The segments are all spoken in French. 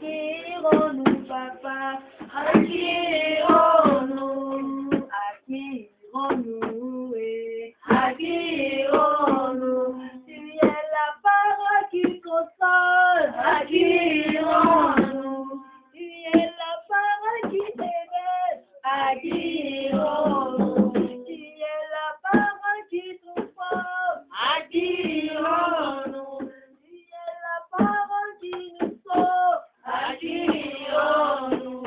Acquérons-nous, papa. Acquérons-nous. Acquérons-nous, oui. Acquérons-nous. Tu es la parole qui console. Acquérons-nous. Tu es la parole qui éveille. Acquérons-nous. Tu es la parole qui transforme. Acquérons-nous. Tu es la parole qui nous sauve. Acquérons-nous.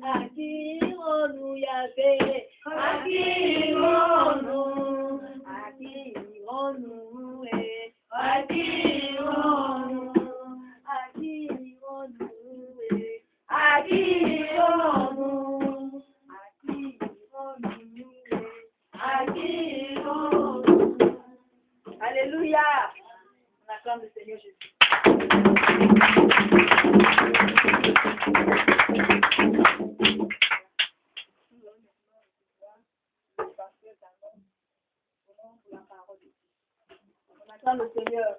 Acquérons-nous, Yahvé. Acquérons-nous. Acquérons-nous, eh. Acquérons-nous. Acquérons-nous, eh. Acquérons-nous. Acquérons-nous, eh. Acquérons-nous. Alléluia. On acclame le Seigneur Jésus. On acclame le Seigneur.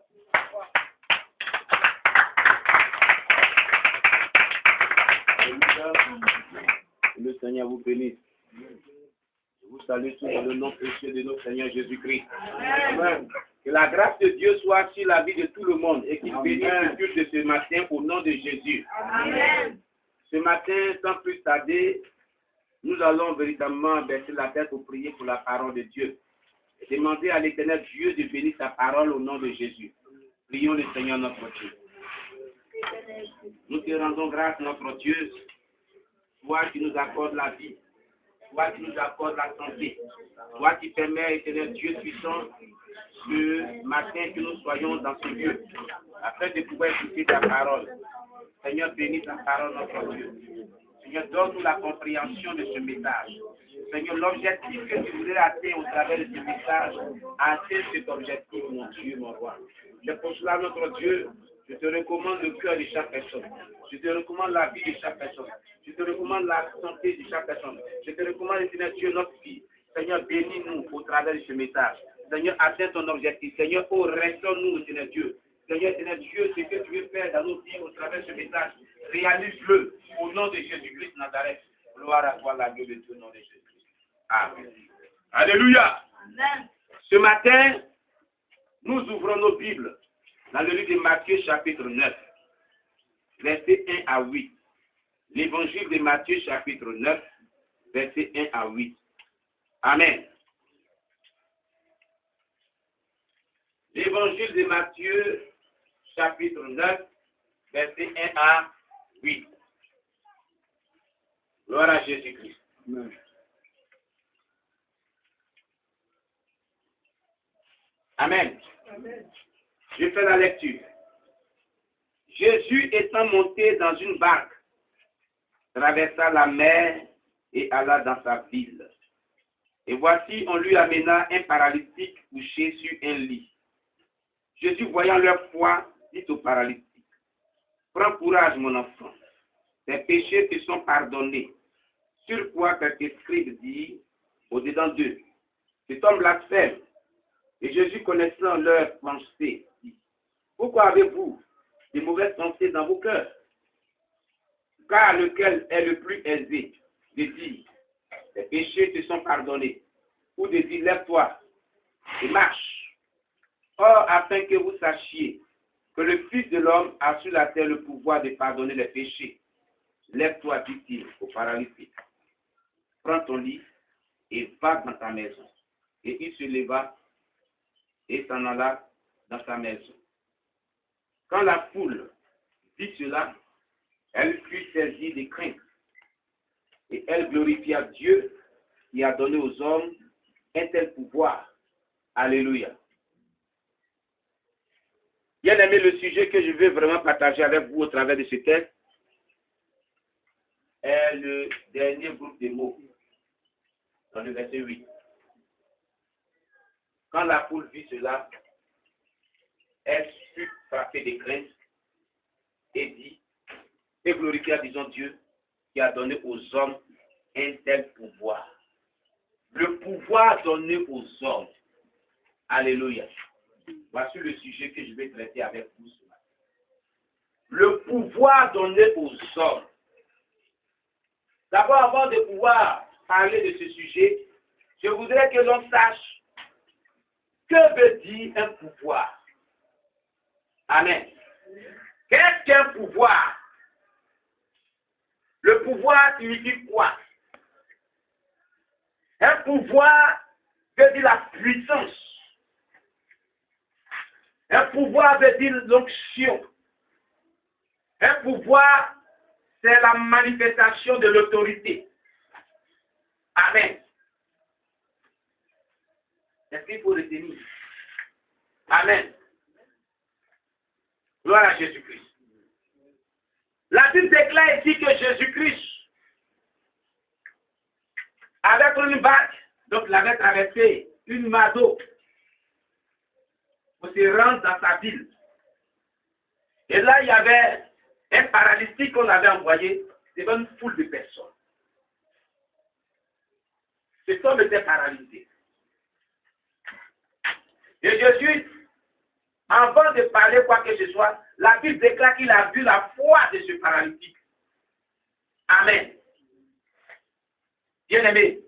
Le Seigneur vous bénisse. Je vous salue tous dans le nom précieux de notre Seigneur Jésus-Christ. Amen. Que la grâce de Dieu soit sur la vie de tout le monde et qu'il bénisse le culte de ce matin au nom de Jésus. Amen. Ce matin, sans plus tarder, nous allons véritablement baisser la tête pour prier pour la parole de Dieu. Et demander à l'Éternel Dieu de bénir sa parole au nom de Jésus. Prions le Seigneur notre Dieu. Nous te rendons grâce, notre Dieu, toi qui nous accordes la vie, toi qui nous accordes la santé, toi qui permets, Éternel Dieu puissant, ce matin que nous soyons dans ce lieu, afin de pouvoir écouter ta parole. Seigneur, bénis ta parole, notre Dieu. Seigneur, donne-nous la compréhension de ce message. Seigneur, l'objectif que tu voulais atteindre au travers de ce message, atteins cet objectif, mon Dieu, mon roi. C'est pour cela, notre Dieu, je te recommande le cœur de chaque personne. Je te recommande la vie de chaque personne. Je te recommande la santé de chaque personne. Je te recommande, Seigneur Dieu, notre vie. Seigneur, bénis-nous au travers de ce message. Seigneur, atteins ton objectif. Seigneur, oh, restons-nous, Seigneur Dieu. Seigneur Dieu, ce que tu veux faire dans nos vies au travers de ce message, réalise-le au nom de Jésus-Christ de Nazareth. Gloire à toi, la gueule de Dieu, au nom de Jésus-Christ. Amen. Alléluia. Amen. Ce matin, nous ouvrons nos Bibles dans le livre de Matthieu, chapitre 9, versets 1 à 8. L'évangile de Matthieu, chapitre 9, versets 1 à 8. Amen. L'évangile de Matthieu, chapitre 9, versets 1 à 8. Gloire à Jésus-Christ. Amen. Amen. Amen. Je fais la lecture. Jésus étant monté dans une barque, traversa la mer et alla dans sa ville. Et voici, on lui amena un paralytique couché sur un lit. Jésus, voyant leur foi, dit au paralytique, « Prends courage, mon enfant, tes péchés te sont pardonnés. » Sur quoi quelques scribes dit au-dedans d'eux, « Cet homme blasphème. » Et Jésus, connaissant leurs pensées, dit, « Pourquoi avez-vous des mauvaises pensées dans vos cœurs? Car lequel est le plus aisé de dire, tes péchés te sont pardonnés, ou de dire, lève-toi et marche. Or, afin que vous sachiez que le Fils de l'homme a sur la terre le pouvoir de pardonner les péchés, lève-toi, dit-il au paralytique. Prends ton lit et va dans ta maison. Et il se leva et s'en alla dans sa maison. Quand la foule vit cela, elle fut saisie de crainte. Et elle glorifia Dieu qui a donné aux hommes un tel pouvoir. Alléluia. Bien aimé, le sujet que je veux vraiment partager avec vous au travers de ce texte est le dernier groupe de mots, dans le verset 8. Quand la foule vit cela, elle fut frappée de crainte et dit, et glorifia, disons, Dieu qui a donné aux hommes un tel pouvoir. Le pouvoir donné aux hommes. Alléluia. Voici le sujet que je vais traiter avec vous ce matin. Le pouvoir donné aux hommes. D'abord, avant de pouvoir parler de ce sujet, je voudrais que l'on sache que veut dire un pouvoir. Amen. Qu'est-ce qu'un pouvoir? Le pouvoir signifie quoi? Un pouvoir veut dire la puissance. Un pouvoir veut dire l'onction. Un pouvoir, c'est la manifestation de l'autorité. Amen. Est-ce qu'il faut retenir? Amen. Gloire à Jésus-Christ. La Bible déclare ici que Jésus-Christ, avec une barque, donc il avait traversé une mare d'eau pour se rendre dans sa ville. Et là, il y avait un paralytique qu'on avait envoyé devant une foule de personnes. Cet homme était paralysé. Et Jésus, avant de parler quoi que ce soit, la Bible déclare qu'il a vu la foi de ce paralytique. Amen. Bien-aimé,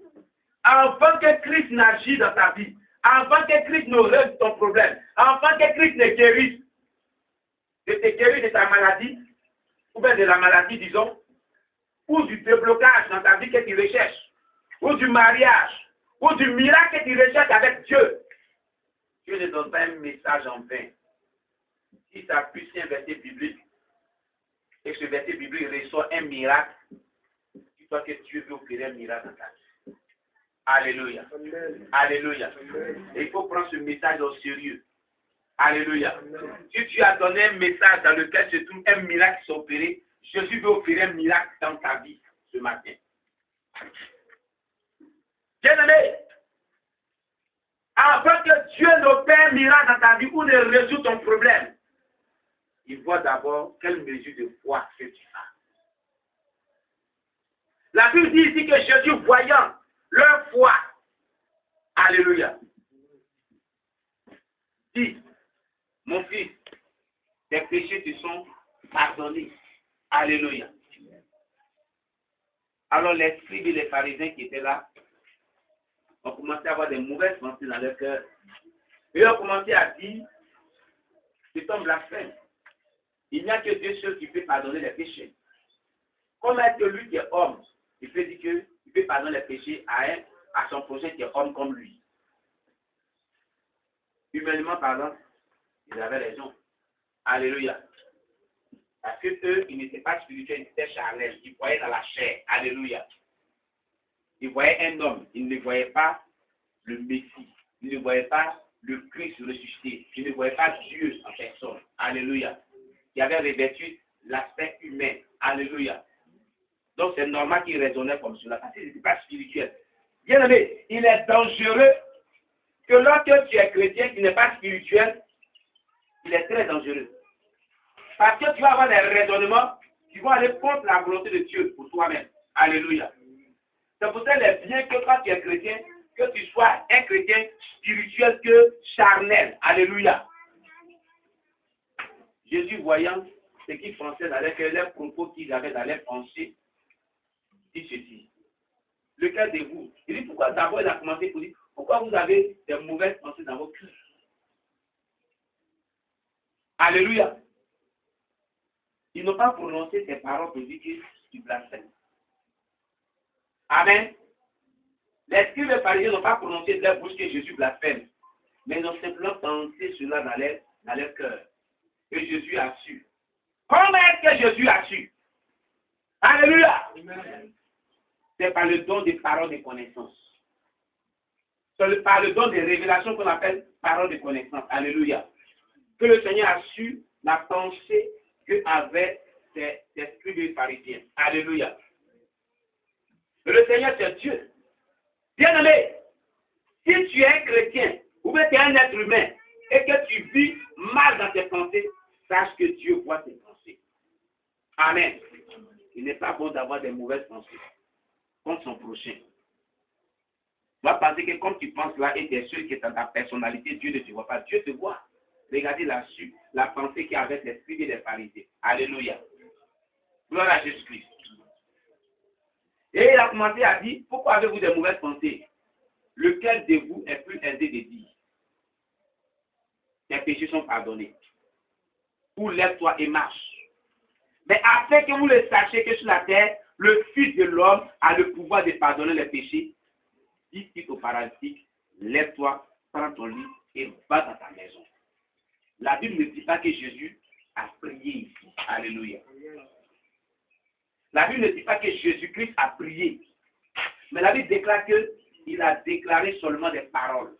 avant que Christ n'agisse dans ta vie, avant que Christ ne règle ton problème, avant que Christ ne guérisse, de te guérir de ta maladie, ou bien de la maladie, disons, ou du déblocage dans ta vie que tu recherches, ou du mariage, ou du miracle que tu recherches avec Dieu, Dieu ne donne pas un message en vain. Si tu appuies sur un verset biblique, et que ce verset biblique reçoit un miracle, dis-toi que Dieu veut opérer un miracle dans ta vie. Alléluia. Amen. Alléluia. Amen. Et il faut prendre ce message au sérieux. Alléluia. Amen. Si tu as donné un message dans lequel se trouve un miracle qui s'est opéré, Jésus veut opérer un miracle dans ta vie ce matin. Bien-aimé, avant que Dieu n'opère un miracle dans ta vie ou ne résout ton problème, il voit d'abord quelle mesure de foi que tu as. La Bible dit ici que Jésus, voyant leur foi, alléluia, dit, mon fils, tes péchés te sont pardonnés. Alléluia. Alors les scribes et les pharisiens qui étaient là ont commencé à avoir des mauvaises pensées dans leur cœur. Et ils ont commencé à dire, c'est un blasphème. Il n'y a que Dieu seul qui peut pardonner les péchés. Comment est-ce que lui qui est homme, il peut dire qu'il peut pardonner les péchés à son prochain qui est homme comme lui? Humainement parlant, ils avaient raison. Alléluia. Parce que eux, ils n'étaient pas spirituels, ils étaient charnels. Ils voyaient dans la chair. Alléluia. Ils voyaient un homme. Ils ne voyaient pas le Messie. Ils ne voyaient pas le Christ ressuscité. Ils ne voyaient pas Dieu en personne. Alléluia. Qui avait revêtu l'aspect humain. Alléluia. Donc c'est normal qu'ils raisonnaient comme cela. Parce qu'ils n'étaient pas spirituels. Bien aimé, il est dangereux que lorsque tu es chrétien qui n'est pas spirituel, il est très dangereux. Parce que tu vas avoir des raisonnements qui vont aller contre la volonté de Dieu pour toi-même. Alléluia. C'est pour ça qu'il est bien que quand tu es chrétien, que tu sois un chrétien spirituel que charnel. Alléluia. Jésus, voyant ce qu'ils pensaient dans les propos qu'ils avaient dans les pensées, dit ceci. Lequel de vous? Il dit pourquoi d'abord il a commencé pour dire pourquoi vous avez des mauvaises pensées dans votre cœur? Alléluia. Ils n'ont pas prononcé ces paroles pour dire que tu blasphèmes. Amen. Les scribes et pharisiens n'ont pas prononcé de leur bouche que Jésus blasphème, mais ils ont simplement pensé cela dans leur cœur. Et Jésus a su. Comment est-ce que Jésus a su? Alléluia. Amen. C'est par le don des paroles de connaissance. C'est par le don des révélations qu'on appelle paroles de connaissance. Alléluia. Que le Seigneur a su la pensée qu'avaient ces scribes et pharisiens. Alléluia. Le Seigneur, c'est Dieu. Bien-aimé, si tu es un chrétien, ou bien tu es un être humain, et que tu vis mal dans tes pensées, sache que Dieu voit tes pensées. Amen. Il n'est pas bon d'avoir des mauvaises pensées contre son prochain. Tu vas penser que comme tu penses là et tu es sûr que dans ta personnalité, Dieu ne te voit pas. Dieu te voit. regardez la pensée qui avait des scribes et des pharisiens. Alléluia. Gloire à Jésus-Christ. Et il a commencé à dire, pourquoi avez-vous des mauvaises pensées? Lequel de vous est plus aisé de dire, tes péchés sont pardonnés? Ou lève-toi et marche. Mais afin que vous le sachiez que sur la terre, le Fils de l'homme a le pouvoir de pardonner les péchés, dit-il au paralytique, lève-toi, prends ton lit et va dans ta maison. La Bible ne dit pas que Jésus a prié ici. Alléluia. La Bible ne dit pas que Jésus-Christ a prié. Mais la Bible déclare qu'il a déclaré seulement des paroles.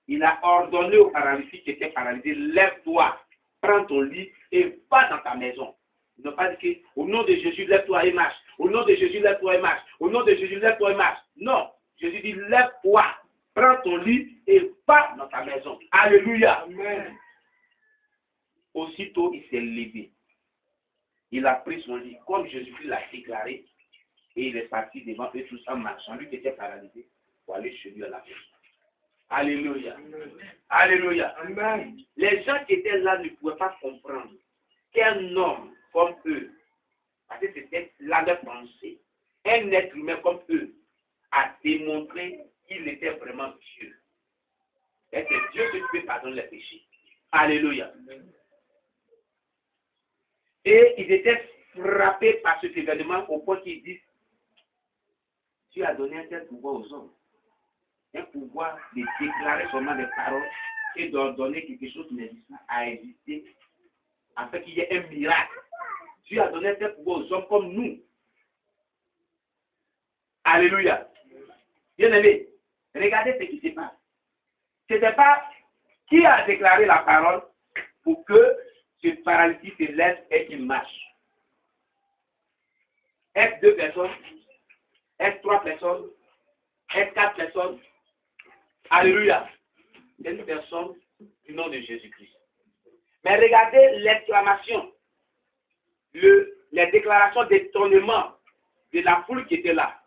Il a ordonné au paralytique qui était paralysé, lève-toi, prends ton lit et va dans ta maison. Il n'a pas dit qu'au nom de Jésus, lève-toi et marche. Au nom de Jésus, lève-toi et marche. Au nom de Jésus, lève-toi et marche. Non. Jésus dit, lève-toi, prends ton lit et va dans ta maison. Alléluia. Amen. Aussitôt, il s'est levé. Il a pris son lit, comme Jésus-Christ l'a déclaré, et il est parti devant eux tous en marchant. Lui qui était paralysé, pour aller chez lui à la maison. Alléluia. Amen. Alléluia. Amen. Les gens qui étaient là ne pouvaient pas comprendre qu'un homme comme eux, parce que c'était là leur pensée, un être humain comme eux, a démontré qu'il était vraiment Dieu. Et c'est Dieu qui peut pardonner les péchés. Alléluia. Et ils étaient frappés par cet événement au point qu'ils disent, Dieu a donné un tel pouvoir aux hommes. Un pouvoir de déclarer seulement des paroles et d'ordonner quelque chose qui n'existe pas à exister afin qu'il y ait un miracle. Dieu a donné un tel pouvoir aux hommes comme nous. Alléluia. Bien aimé, regardez ce qui se passe. Ce n'était pas qui a déclaré la parole pour que ce paralytique se lève et qu'il marche. Est-ce 2 personnes? Est-ce 3 personnes? Est-ce 4 personnes? Alléluia. C'est une personne du nom de Jésus-Christ. Mais regardez l'exclamation, les déclarations d'étonnement de la foule qui était là.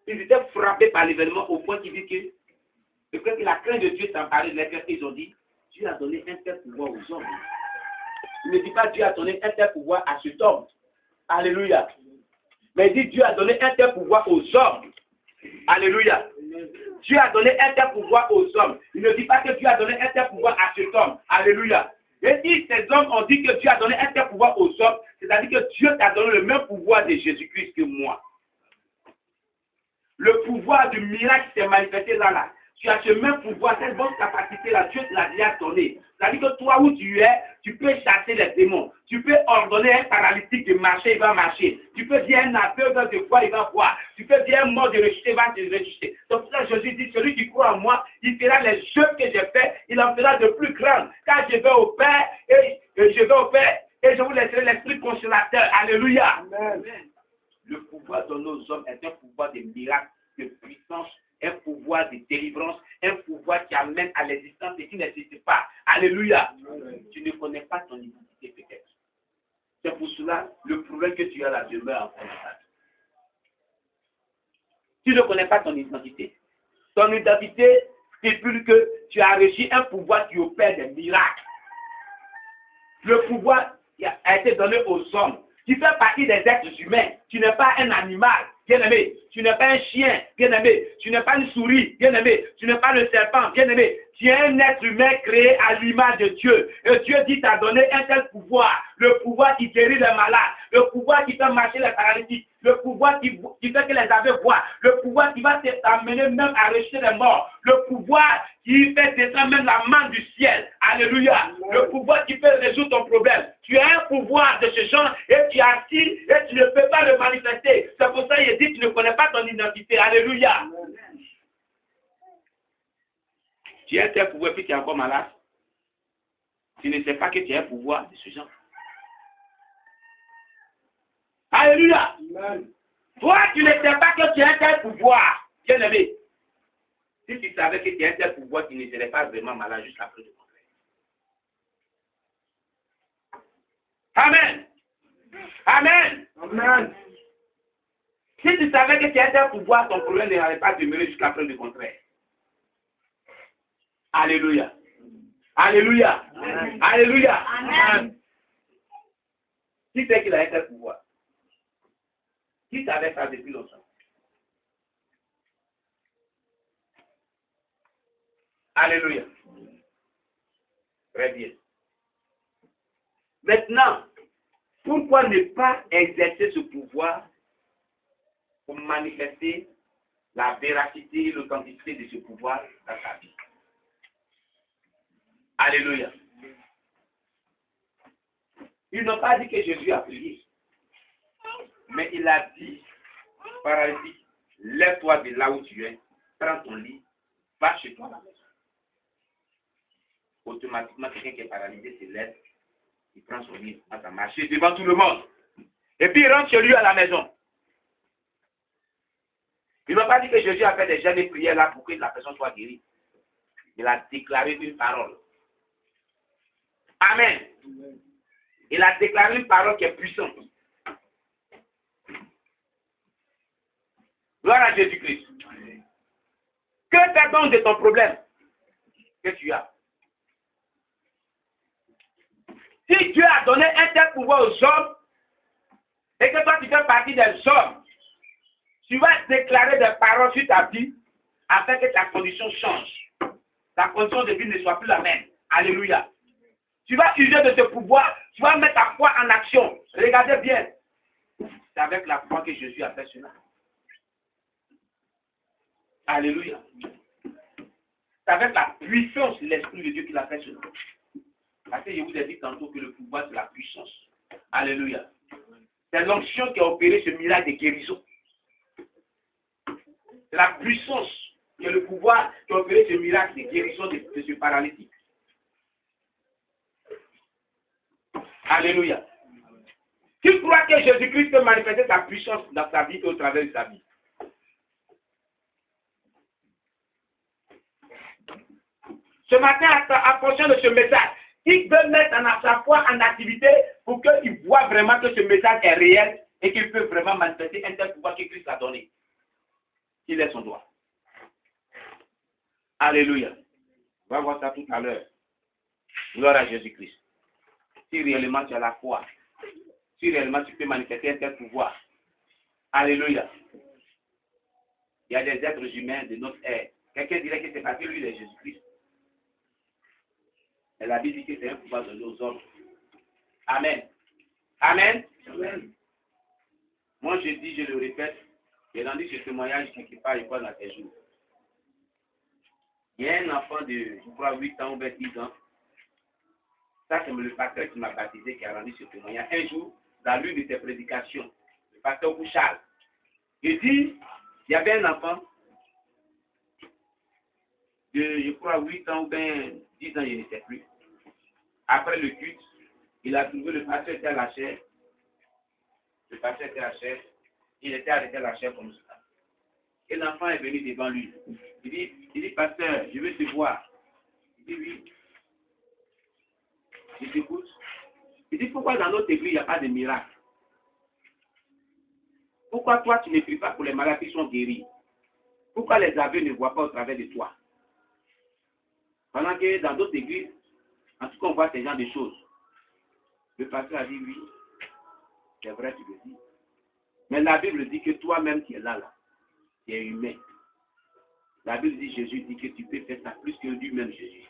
Ils étaient frappés par l'événement au point qu'ils disent que la crainte de Dieu s'emparait de leur cœur. Ils ont dit, Dieu a donné un tel pouvoir aux hommes. Il ne dit pas Dieu a donné un tel pouvoir à cet homme. Alléluia. Mais il dit Dieu a donné un tel pouvoir aux hommes. Alléluia. Dieu a donné un tel pouvoir aux hommes. Il ne dit pas que Dieu a donné un tel pouvoir à cet homme. Alléluia. Et si ces hommes ont dit que Dieu a donné un tel pouvoir aux hommes, c'est-à-dire que Dieu t'a donné le même pouvoir de Jésus-Christ que moi. Le pouvoir du miracle qui s'est manifesté là. Tu as ce même pouvoir, cette bonne capacité-là, Dieu te l'a déjà donné. C'est-à-dire que toi où tu es, tu peux chasser les démons. Tu peux ordonner à un paralytique de marcher, il va marcher. Tu peux dire à un aveugle de voir, il va voir. Tu peux dire à un mort de ressusciter, il va se ressusciter. Donc là, Jésus dit, celui qui croit en moi, il fera les œuvres que j'ai fait, il en fera de plus grandes. Car je vais au Père, et je vous laisserai l'Esprit consolateur. Alléluia. Amen. Le pouvoir de nos hommes est un pouvoir de miracle, de puissance, un pouvoir de délivrance, un pouvoir qui amène à l'existence et qui n'existe pas. Alléluia. Amen. Tu ne connais pas ton identité peut-être. C'est pour cela le problème que tu as là demeure en contact. Tu ne connais pas ton identité. Ton identité stipule que tu as reçu un pouvoir qui opère des miracles. Le pouvoir qui a été donné aux hommes. Tu fais partie des êtres humains. Tu n'es pas un animal, bien-aimé. Tu n'es pas un chien, bien-aimé. Tu n'es pas une souris, bien-aimé. Tu n'es pas le serpent, bien-aimé. Tu es un être humain créé à l'image de Dieu. Et Dieu dit t'a donné un tel pouvoir. Le pouvoir qui guérit les malades. Le pouvoir qui fait marcher les paralytiques. Le pouvoir qui fait que les aveugles voient. Le pouvoir qui va t'amener même à rejeter les morts. Le pouvoir qui fait descendre même la main du ciel. Alléluia. Le pouvoir qui peut résoudre ton problème. Tu as un pouvoir de ce genre et tu es assis et tu ne peux pas le manifester. C'est pour ça qu'il dit tu ne connais pas ton identité. Alléluia. Tu as un tel pouvoir puis tu es encore malade. Tu ne sais pas que tu as un pouvoir de ce genre. Alléluia. Amen. Toi, tu ne sais pas que tu as un tel pouvoir. Bien aimé. Si tu savais que tu as un tel pouvoir, tu ne serais pas vraiment malade juste après le contraire. Amen. Amen. Amen. Si tu savais que tu as un tel pouvoir, ton problème n'allait pas demeurer jusqu'à preuve du contraire. Alléluia. Alléluia. Amen. Alléluia. Amen. Qui c'est qu'il a un tel pouvoir? Qui savait ça depuis longtemps? Alléluia. Très bien. Maintenant, pourquoi ne pas exercer ce pouvoir pour manifester la véracité, l'authenticité de ce pouvoir dans sa vie? Alléluia. Ils n'ont pas dit que Jésus a prié, mais il a dit, paralytique, lève-toi de là où tu es, prends ton lit, va chez toi à la maison. Automatiquement, quelqu'un qui est paralysé se lève, il prend son lit, il va marcher devant tout le monde. Et puis il rentre chez lui à la maison. Il n'a pas dit que Jésus a fait des jeûnes et prières là pour que la personne soit guérie. Il a déclaré une parole. Amen. Il a déclaré une parole qui est puissante. Gloire à Jésus-Christ. Que fait donc de ton problème que tu as? Si Dieu a donné un tel pouvoir aux hommes, et que toi tu fais partie des hommes, tu vas déclarer des paroles sur ta vie afin que ta condition change. Ta condition de vie ne soit plus la même. Alléluia. Tu vas user de ce pouvoir, tu vas mettre ta foi en action. Regardez bien. C'est avec la foi que Jésus a fait cela. Alléluia. C'est avec la puissance de l'Esprit de Dieu qu'il a fait cela. Parce que je vous ai dit tantôt que le pouvoir, c'est la puissance. Alléluia. C'est l'onction qui a opéré ce miracle de guérison. C'est la puissance qui est le pouvoir qui a opéré ce miracle de guérison de ce paralytique. Alléluia. Tu crois que Jésus-Christ peut manifester sa puissance dans sa vie et au travers de sa vie? Ce matin, à fonction de ce message, il veut mettre sa foi en activité pour qu'il voit vraiment que ce message est réel et qu'il peut vraiment manifester un tel pouvoir que Christ a donné. Il est son droit. Alléluia. On va voir ça tout à l'heure. Gloire à Jésus-Christ. Si réellement tu as la foi, si réellement tu peux manifester un tel pouvoir. Alléluia. Il y a des êtres humains de notre ère. Quelqu'un dirait que c'est parce que lui, il est Jésus-Christ. Et la Bible dit que c'est un pouvoir de nos hommes. Amen. Amen. Amen. Moi, je dis, je le répète, j'ai rendu ce témoignage quelque part, je crois, dans tes jours. Il y a un enfant de, je crois, 8 ans ou 10 ans. Ça, c'est le pasteur qui m'a baptisé, qui a rendu ce témoignage. Un jour, dans l'une de ses prédications, le pasteur Bouchard, il dit, il y avait un enfant de, je crois, 8 ans ou 10 ans, je ne sais plus. Après le culte, il a trouvé le pasteur était à la chair. Le pasteur était à la chair. Il était arrêté à la chair comme ça. Et l'enfant est venu devant lui. Il dit, pasteur, je veux te voir. Il dit, oui. Il t'écoute. Il dit, pourquoi dans notre église, il n'y a pas de miracle? Pourquoi toi, tu ne pries pas pour les malades qui sont guéris? Pourquoi les aveugles ne voient pas au travers de toi? Pendant que dans d'autres églises, en tout cas, on voit ces genres de choses. Le pasteur a dit, oui, c'est vrai, tu le dis. Mais la Bible dit que toi-même, tu es là. Tu es humain. La Bible dit, Jésus dit que tu peux faire ça plus que lui-même, Jésus.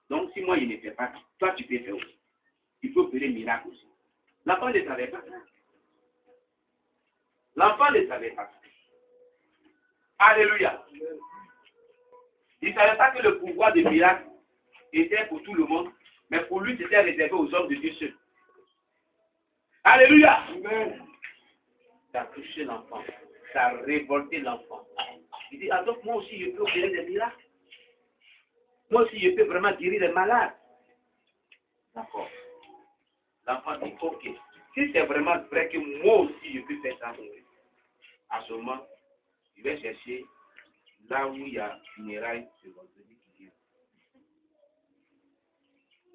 Donc, si moi, je ne fais pas, toi, tu peux faire aussi. Il faut opérer miracle aussi. L'enfant ne savait pas ça. L'enfant ne savait pas ça. Alléluia. Il ne savait pas que le pouvoir de miracle était pour tout le monde, mais pour lui, c'était réservé aux hommes de Dieu seuls. Alléluia. Amen. Ça a touché l'enfant. Ça a révolté l'enfant. Il dit, ah donc moi aussi, je peux opérer des miracles. Moi aussi, je peux vraiment guérir les malades. D'accord. L'enfant dit, ok. Si c'est vraiment vrai que moi aussi, je peux faire ça, à ce moment, je vais chercher là où il y a funérailles ce vendredi qui vient.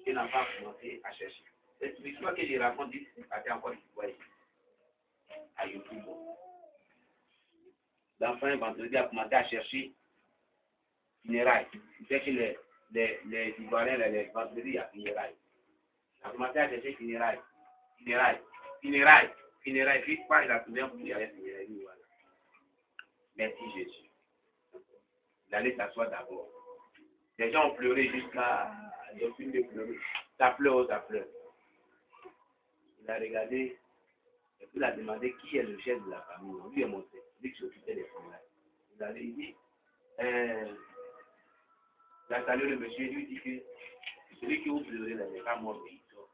Et l'enfant a commencé à chercher. C'est l'histoire que je raconte, c'est pas encore une fois ici. À YouTube. L'enfant, vendredi, a commencé à chercher funérailles. Il fait que les Ivoiriens, les vendredis, il y a funérailles. Il a commencé à chercher funérailles. Puis quoi, il a trouvé un coup, il y avait funérailles. Voilà. Merci Jésus. Il allait s'asseoir d'abord. Les gens ont pleuré jusqu'à... Ils ont fini de pleurer. Ça pleure. Il a regardé, et puis il a demandé qui est le chef de la famille. On lui a montré, lui qui s'occupait des funérailles. Il dit, il a salué le monsieur, il lui dit que celui qui vous pleurez là n'est pas mort, mais il dort.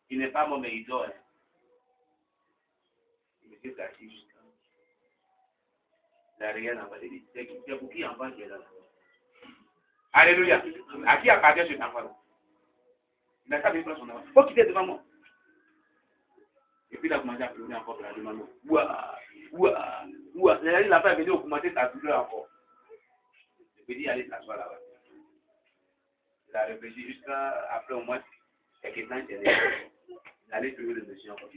Il n'est pas mort, mais il dort. Hein. Le monsieur s'est assis jusqu'à... Il a regardé en bas, il dit, c'est pour qui enfant qui est là? Alléluia. À qui appartient cet enfant-là? Il n'a pas besoin de son enfant. Il faut quitter devant moi. Et puis il a commencé à pleurer encore pour la demande. Ouah. Il a pas venu augmenter sa douleur encore. Je lui ai dit, allez s'asseoir là-bas. Il a réfléchi jusqu'à après au moins quelques temps, il allait pleurer le monsieur encore.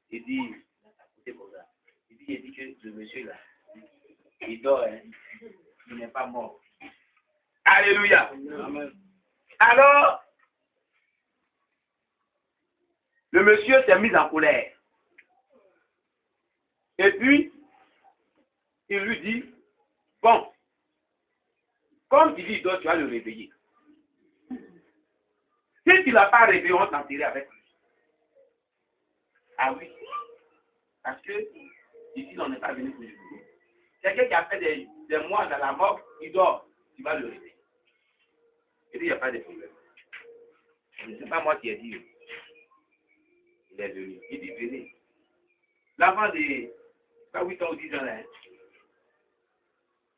Il dit, c'est comme ça. Il dit que le monsieur là, il dort, hein. Il n'est pas mort. Alléluia. Amen. Alors, le monsieur s'est mis en colère. Et puis, il lui dit, bon, comme il dit, tu vas le réveiller. Si tu ne l'as pas réveillé, on t'enterrer avec lui. Ah oui. Parce que, ici, on n'est pas venu pour jouer. Quelqu'un qui a fait des mois dans la mort, il dort, tu vas le réveiller. Et puis, il n'y a pas de problème. Ce n'est pas moi qui ai dit. Il est venu. Il dit, venez. L'enfant de pas 8 ans ou 10 ans, là. Hein.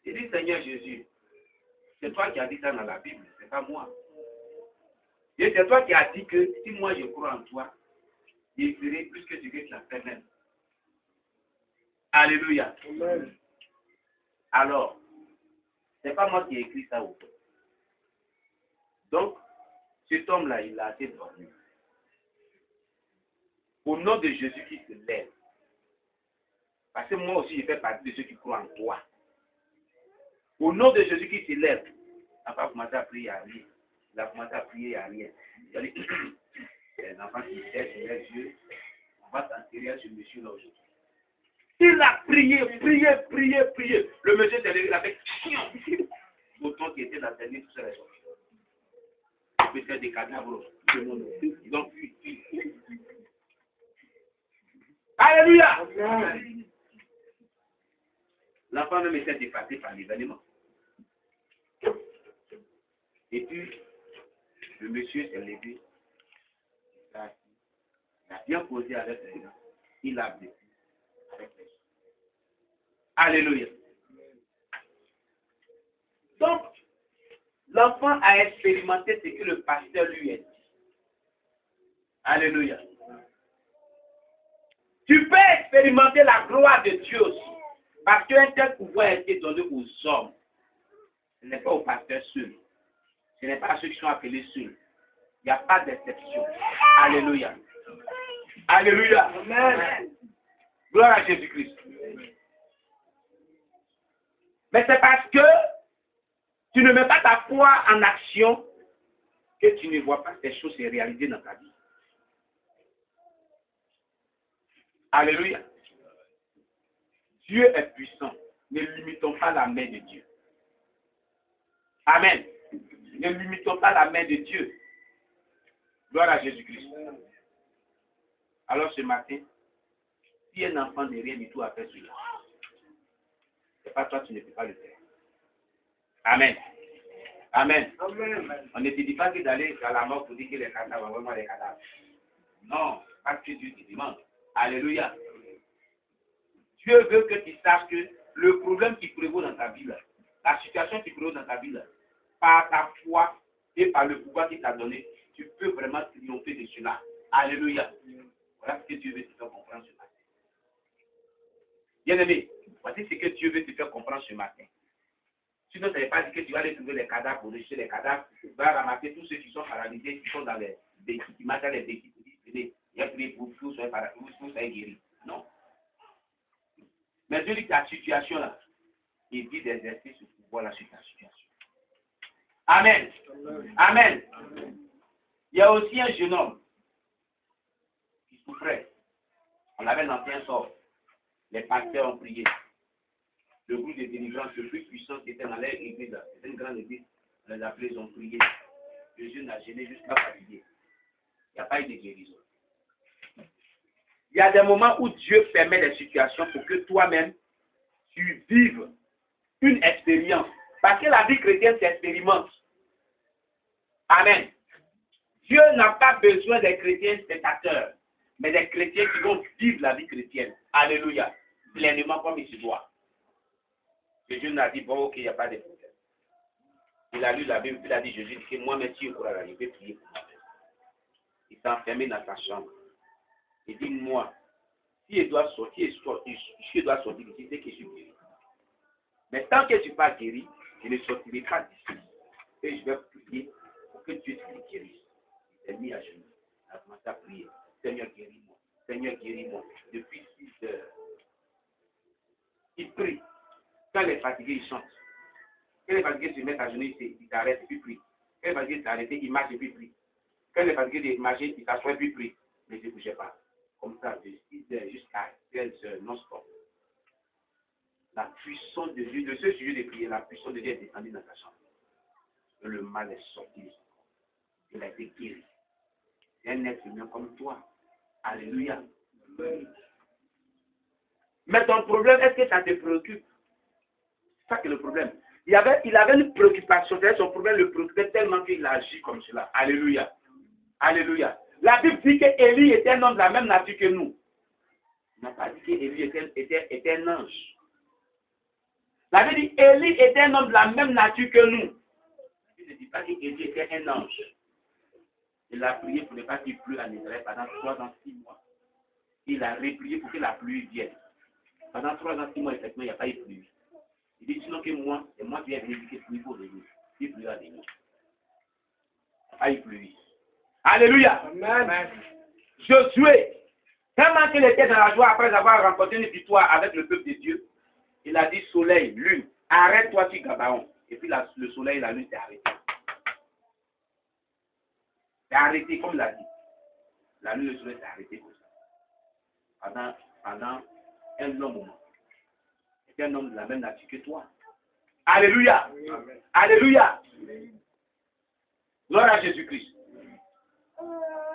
Il dit, Seigneur Jésus, c'est toi qui as dit ça dans la Bible, c'est pas moi. Et c'est toi qui as dit que si moi je crois en toi, je ferai plus que ce que tu as fait même. Alléluia. Amen. Alors, c'est pas moi qui ai écrit ça au fond. Donc, cet homme-là, il a assez dormi. Au nom de Jésus qui se lève. Parce que moi aussi, je fais partie de ceux qui croient en toi. Au nom de Jésus qui se lève. Il n'a pas commencé à prier à rien. Il a commencé à prier à rien. Il a dit, les enfants qui cherchent les yeux, on va s'enterrer ce monsieur-là aujourd'hui. Il a prié. Le monsieur s'est levé, il a fait l'automne qui était dans sa vie, tout ça est sorti. Il peut faire des cadavres. Ils ont fui. Alléluia. L'enfant même était dépassé par l'événement. Et puis, le monsieur s'est levé. Il a bien posé avec les gens. Il a vécu avec les gens. Alléluia. Donc, l'enfant a expérimenté ce que le pasteur lui a dit. Alléluia. Tu peux expérimenter la gloire de Dieu aussi. Parce qu'un tel pouvoir a été donné aux hommes. Ce n'est pas aux pasteurs seuls. Ce n'est pas à ceux qui sont appelés seuls. Il n'y a pas d'exception. Alléluia. Alléluia. Amen. Gloire à Jésus-Christ. Mais c'est parce que tu ne mets pas ta foi en action que tu ne vois pas ces choses se réaliser dans ta vie. Alléluia. Dieu est puissant. Ne limitons pas la main de Dieu. Amen. Ne limitons pas la main de Dieu. Gloire à Jésus-Christ. Alors ce matin, si un enfant n'est rien du tout à faire cela, c'est pas toi, tu ne peux pas le faire. Amen. Amen. Amen. On ne te dit pas que d'aller à la mort pour dire que les cadavres, vraiment les cadavres. Non, parce que Dieu te demande. Alléluia. Dieu veut que tu saches que le problème qui prévaut dans ta vie, la situation qui prévaut dans ta vie, par ta foi et par le pouvoir qu'il t'a donné, tu peux vraiment triompher de cela. Alléluia. Voilà ce que Dieu veut te faire comprendre ce matin. Bien-aimé, voici ce que Dieu veut te faire comprendre ce matin. Sinon, ça ne veut pas dire que tu vas aller trouver les cadavres pour rejeter les cadavres. Tu vas ramasser tous ceux qui sont paralysés, qui sont dans les béquilles, qui marchent dans les béquilles, pour dire, venez, il y a prié pour que vous soyez guéris. Non. Mais Dieu dit que ta situation là, il dit d'exercer ce pouvoir là sur ta situation. Amen. Amen. Il y a aussi un jeune homme qui souffrait. On avait lancé un sort. Les pasteurs ont prié. Le groupe de délivrance le plus puissant qui était dans leur église, c'était une grande église. On les a appelés, ils ont prié. Le jeune a gêné jusqu'à fatiguer. Il n'y a pas eu de guérison. Il y a des moments où Dieu permet des situations pour que toi-même, tu vives une expérience. Parce que la vie chrétienne s'expérimente. Amen. Dieu n'a pas besoin des chrétiens spectateurs, mais des chrétiens qui vont vivre la vie chrétienne. Alléluia. Pleinement comme il se doit. Et Dieu n'a dit, bon, ok, il n'y a pas de problème. Il a lu la Bible, il a dit, Jésus dit que moi-même, si je pourrais arriver, prier pour moi-même. Il s'est enfermé dans sa chambre. Il dit, moi, si je dois sortir, si je dois sortir d'ici, c'est que je suis guéri. Mais tant que je ne suis pas guéri, je ne sortirai pas d'ici. Et je vais prier pour que Dieu te guérisse. Il s'est mis à genoux. Il a commencé à prier. Seigneur, guéris-moi. Seigneur, guéris-moi. Depuis 6 heures. Il prie. Quand il est fatigué, il chante. Quand il est fatigué, il se met à genoux, il s'arrête, et puis prie. Quand il est fatigué, il s'arrête, il marche, et puis prie. Quand il est fatigué de marcher, il s'assoit, et puis prie. Mais il ne bougeait pas. Comme ça, de 6 heures jusqu'à 13 heures, non-stop. La puissance de Dieu, de ce sujet de prier, la puissance de Dieu est descendue dans sa chambre. Et le mal est sorti. Il a été guéri. C'est un être humain comme toi. Alléluia. Mais ton problème, est-ce que ça te préoccupe? C'est ça que le problème. Il avait une préoccupation. Son problème le préoccupait tellement qu'il a agi comme cela. Alléluia. Alléluia. La Bible dit qu'Élie était un homme de la même nature que nous. On n'a pas dit qu'Élie était un ange. La Bible dit qu'Élie était un homme de la même nature que nous. Il ne dit pas qu'Élie était un ange. Il a prié pour ne pas qu'il pleuve en Israël pendant 3 ans, 6 mois. Il a reprié pour que la pluie vienne. Pendant 3 ans, 6 mois, effectivement, il n'y a pas eu de pluie. Il dit sinon que moi, c'est moi qui vais venir dire que pluie pour venir. Il pluie à venir. Il n'y a pas eu de pluie. Alléluia. Amen. Josué, tellement qu'il était dans la joie après avoir remporté une victoire avec le peuple de Dieu, il a dit soleil, lune, arrête-toi sur Gabaon. Et puis le soleil et la lune s'est arrêté. C'est arrêté comme il a dit. La lune et le soleil s'est arrêté comme ça. Pendant un long moment. C'est un homme de la même nature que toi. Alléluia. Amen. Alléluia. Gloire à Jésus-Christ.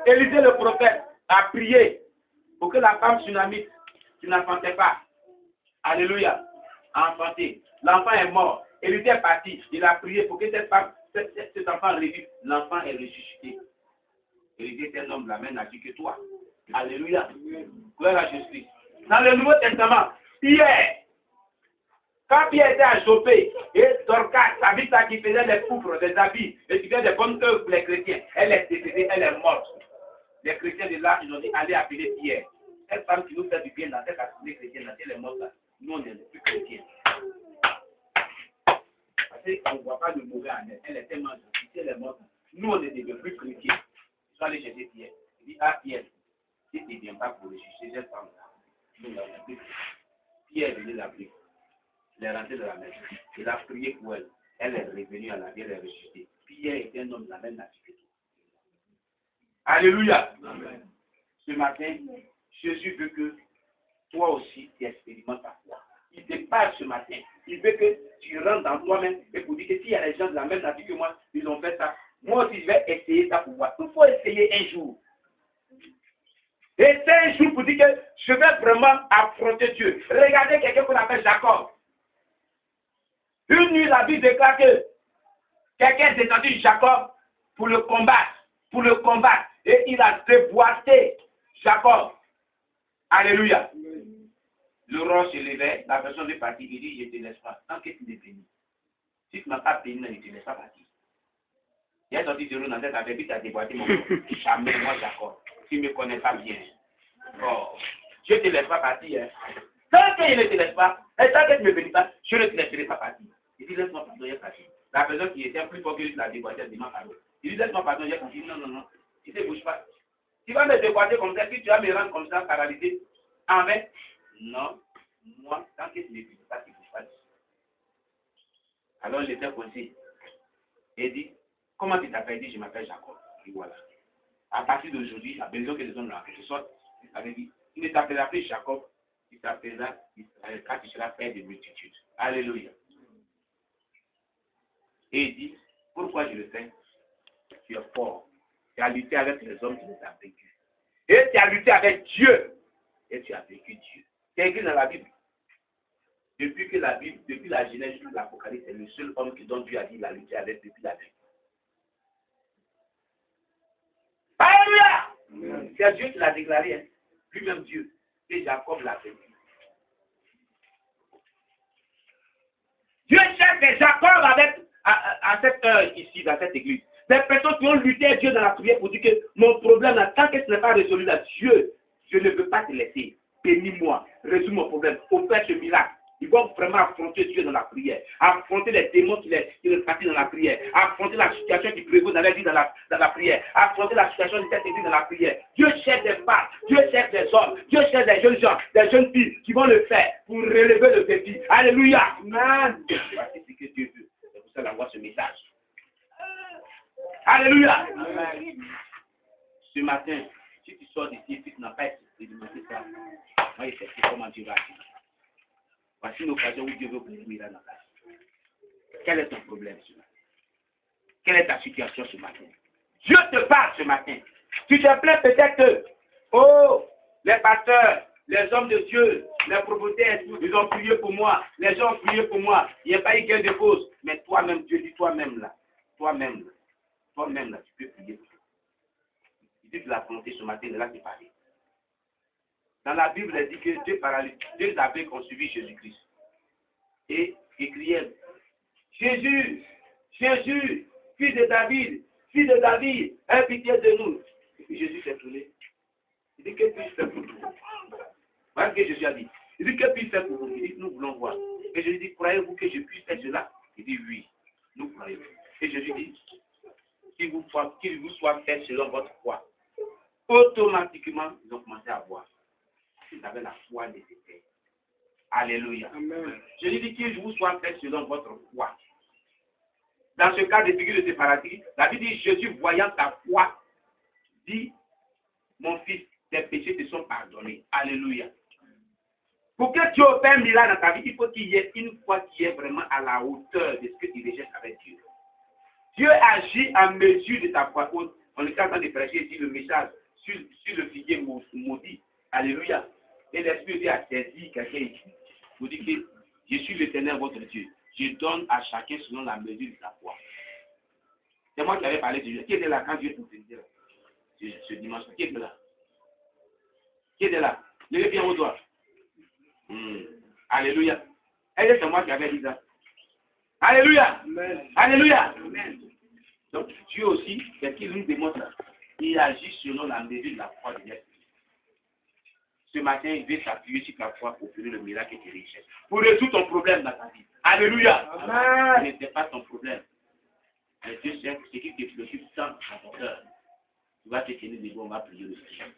Élisée le prophète a prié pour que la femme tsunamite qui n'enfantait pas. Alléluia. A enfanté. L'enfant est mort. Élisée est parti. Il a prié pour que cet enfant revive. L'enfant est ressuscité. Élisée est un homme de la même nature que toi. Alléluia. Gloire à Jésus-Christ. Dans le Nouveau Testament, Pierre, quand Pierre était à Jopé, et Dorcas, sa vie qui faisait des couvres, des habits, et qui faisait des bonnes œuvres pour les chrétiens, elle est décédée, elle est morte. Les chrétiens de là, ils ont dit, allez appeler Pierre. Cette femme qui nous fait du bien dans cette assemblée chrétienne, elle est morte là. Nous, on est plus chrétiens. Parce qu'on ne voit pas de mauvais en elle. Elle est tellement gentille, elle est morte. Nous, on est des plus chrétiens. Ils sont allés chercher Pierre. Il dit, ah Pierre, si tu ne viens pas pour ressusciter cette femme-là, nous l'avons appelé. Pierre est venu l'appeler. Il est rentré dans la maison. Il a prié pour elle. Elle est revenue à la vie, elle est ressuscitée. Pierre était un homme de la même nature que toi. Alléluia. Amen. Ce matin, Jésus veut que toi aussi tu expérimentes ta foi. Il te parle ce matin. Il veut que tu rentres dans toi-même et pour dire que s'il y a des gens de la même nature que moi, ils ont fait ça. Moi aussi, je vais essayer ça pour voir. Il faut essayer un jour. Et c'est un jour pour dire que je vais vraiment affronter Dieu. Regardez quelqu'un qu'on appelle Jacob. Une nuit, la Bible déclare que quelqu'un est descendu Jacob pour le combattre. Et il a déboîté Jacob. Alléluia. Le roi se levait, la personne est partie. Il dit, je ne te laisse pas. Tant que tu n'es béni. Si tu ne m'as pas béni, je ne te laisse pas partir. Il a sorti de l'eau dans cette affaire, puis tu as déboîté mon corps. Jamais, moi, Jacob. Tu ne me connais pas bien. Oh, je ne te laisse pas partir. Hein. Tant que je ne te laisse pas, et tant que tu ne me bénis pas, je ne te laisserai pas partir. Il dit, laisse-moi pardon, il est parti. La personne qui était plus forte que la déboîtée, elle dit, pardon. Il dit, laisse-moi pardon, il est parti. Non. Il ne bouge pas. Tu vas me déboîter comme ça, puis tu vas me rendre comme ça, paralysé. Amen. Non, moi, tant que tu ne bouges pas, tu ne bouges pas. Alors il était coincé. Et il dit, comment tu t'appelles? Il dit, je m'appelle Jacob. Et voilà. À partir d'aujourd'hui, la besoin que les hommes là, que sortent, il avait dit, il ne t'appellera plus Jacob, il t'appellera Israël, car tu seras père de multitudes. Alléluia. Et il dit, pourquoi je le fais? Tu es fort. Tu as lutté avec les hommes, tu les as vaincus. Et tu as lutté avec Dieu. Et tu as vécu Dieu. C'est écrit dans la Bible. Depuis la Genèse jusqu'à l'Apocalypse, c'est le seul homme dont Dieu a dit qu'il a lutté avec depuis la vie. Alléluia! C'est Dieu qui l'a déclaré, hein. Lui-même Dieu. Et Jacob l'a fait. Dieu cherche des Jacob à cette heure ici, dans cette église. Des personnes qui ont lutté avec Dieu dans la prière pour dire que mon problème, là, tant que ce n'est pas résolu, là, Dieu, je ne veux pas te laisser. Bénis-moi, résous mon problème, opère ce miracle. Ils vont vraiment affronter Dieu dans la prière, affronter les démons qui les pratiquent dans la prière, affronter la situation qui prévaut dans la vie dans la prière, affronter la situation de cette église dans la prière. Dieu cherche des femmes, Dieu cherche des hommes, Dieu cherche des jeunes gens, des jeunes filles qui vont le faire pour relever le défi. Alléluia. Amen. Voici ce que Dieu veut. C'est pour ça qu'il envoie ce message. Alléluia. Amen. Ce matin, si tu sors d'ici et tu n'as pas expérimenté ça, moi je sais comment Dieu va agir. Voici une occasion où Dieu veut vous bénir dans la place. Quel est ton problème ce matin? Quelle est ta situation ce matin? Dieu te parle ce matin. Tu te plains peut-être, les pasteurs, les hommes de Dieu, les prophètes, ils ont prié pour moi, les gens ont prié pour moi, il n'y a pas eu gain de cause. Mais toi-même, Dieu dit toi-même là, tu peux prier pour toi. Il dit de la volonté ce matin, de là c'est parlé. Dans la Bible, il dit que deux aveugles ont suivi Jésus-Christ. Et ils criaient, Jésus, Jésus, fils de David, aie pitié de nous. Et puis Jésus s'est tourné. Il dit, que puis-je faire pour vous? Voilà ce que Jésus a dit. Il dit, que puis-je faire pour vous? Il dit, nous voulons voir. Et Jésus dit, croyez-vous que je puisse faire cela? Il dit, oui, nous croyons. Et Jésus dit, qu'il vous soit fait selon votre foi. Automatiquement, ils ont commencé à voir. Ils avaient la foi nécessaire. Alléluia. Amen. Je lui dis qu'il vous soit fait selon votre foi. Dans ce cas de figure de séparatiste, la Bible dit, Jésus voyant ta foi, dit, mon fils, tes péchés te sont pardonnés. Alléluia. Pour que Dieu opère un miracle dans ta vie, il faut qu'il y ait une foi qui est vraiment à la hauteur de ce que tu recherches avec Dieu. Dieu agit à mesure de ta foi. On est en train de prêcher ici le message sur le figuier maudit. Alléluia. Et l'Esprit de Dieu a saisi quelqu'un ici. Vous dites que je suis l'Éternel votre Dieu. Je donne à chacun selon la mesure de sa foi. C'est moi qui avais parlé de Dieu. Qui était là quand Dieu te dit ce dimanche? Qui était là? Qui était là? Levez bien vos doigts. Alléluia. Et c'est moi qui avais dit ça. Alléluia. Amen. Alléluia. Amen. Donc Dieu aussi, c'est qu'il nous démontre là. Il agit selon la mesure de la foi de l'Esprit. Ce matin, il veut s'appuyer sur ta foi pour faire le miracle et tes richesses. Pour résoudre ton problème dans ta vie. Alléluia. Amen. Ce n'était pas ton problème. Mais Dieu sait ce qui te préoccupe tant dans ton cœur. Tu vas te tenir debout, on va prier le Seigneur.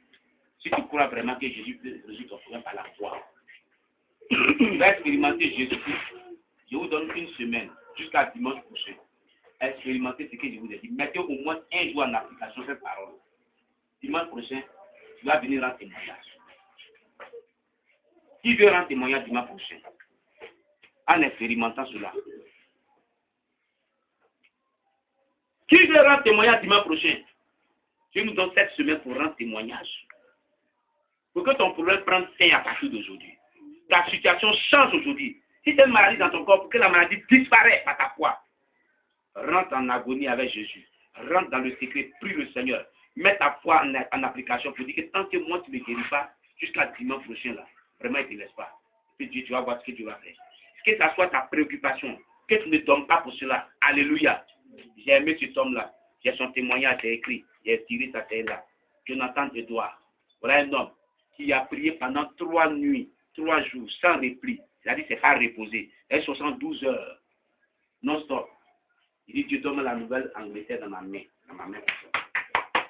Si tu crois vraiment que Jésus peut résoudre ton problème par la foi, tu vas expérimenter Jésus-Christ. Je vous donne une semaine jusqu'à dimanche prochain. Expérimentez ce que je vous ai dit. Mettez au moins un jour en application cette parole. Dimanche prochain, tu vas venir rendre témoignage. Qui veut rendre témoignage dimanche prochain? En expérimentant cela. Qui veut rendre témoignage dimanche prochain? Je nous donne cette semaine pour rendre témoignage. Pour que ton problème prenne fin à partir d'aujourd'hui. Ta situation change aujourd'hui. Si tu as une maladie dans ton corps, pour que la maladie disparaisse par ta foi, rentre en agonie avec Jésus. Rentre dans le secret, prie le Seigneur. Mets ta foi en application pour dire que tant que moi tu ne me guéris pas, jusqu'à dimanche prochain là, vraiment il ne te laisse pas. Et puis tu vas voir ce que tu vas faire. Que ça soit ta préoccupation, que tu ne dormes pas pour cela. Alléluia. J'ai aimé cet homme-là. J'ai son témoignage, j'ai écrit. J'ai tiré sa tête là. Jonathan Edouard. Voilà un homme qui a prié pendant 3 nuits, 3 jours, sans repli. C'est-à-dire c'est pas reposé. Et 72 heures. Non-stop. Il dit, Dieu donne la nouvelle Angleterre dans ma main.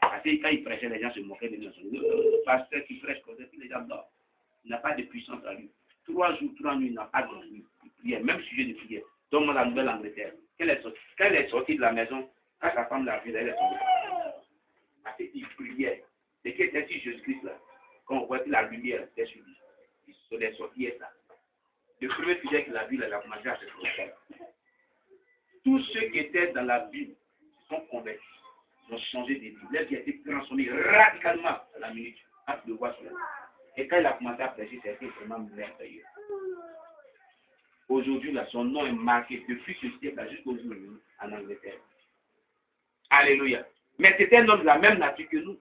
Parce que quand il prêchait, les gens se moquaient de lui. Le pasteur qui prêche comme ça, les gens dorment. Il n'a pas de puissance à lui. 3 jours, 3 nuits, il n'a pas dormi. Il priait, même sujet de prière. Donne-moi la Nouvelle-Angleterre. Quand elle est sortie de la maison, quand sa femme l'a vue, elle est tombée. Parce qu'il priait. C'est qui était sur Jésus-Christ là. Quand on voit que la lumière était sur lui. Il est sorti et ça. Le premier sujet qu'il a vu, il a commencé à se tromper. Tous ceux qui étaient dans la Bible se sont convertis. Ils ont changé de vie. Leur vie a été transformée radicalement à la minute. À le voir sur la vie. Et quand il a commencé à prêcher, c'était vraiment merveilleux. Aujourd'hui, là, son nom est marqué depuis ce siècle jusqu'au jour en Angleterre. Alléluia. Mais c'était un homme de la même nature que nous.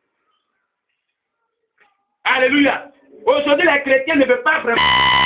Alléluia. Aujourd'hui, les chrétiens ne veulent pas vraiment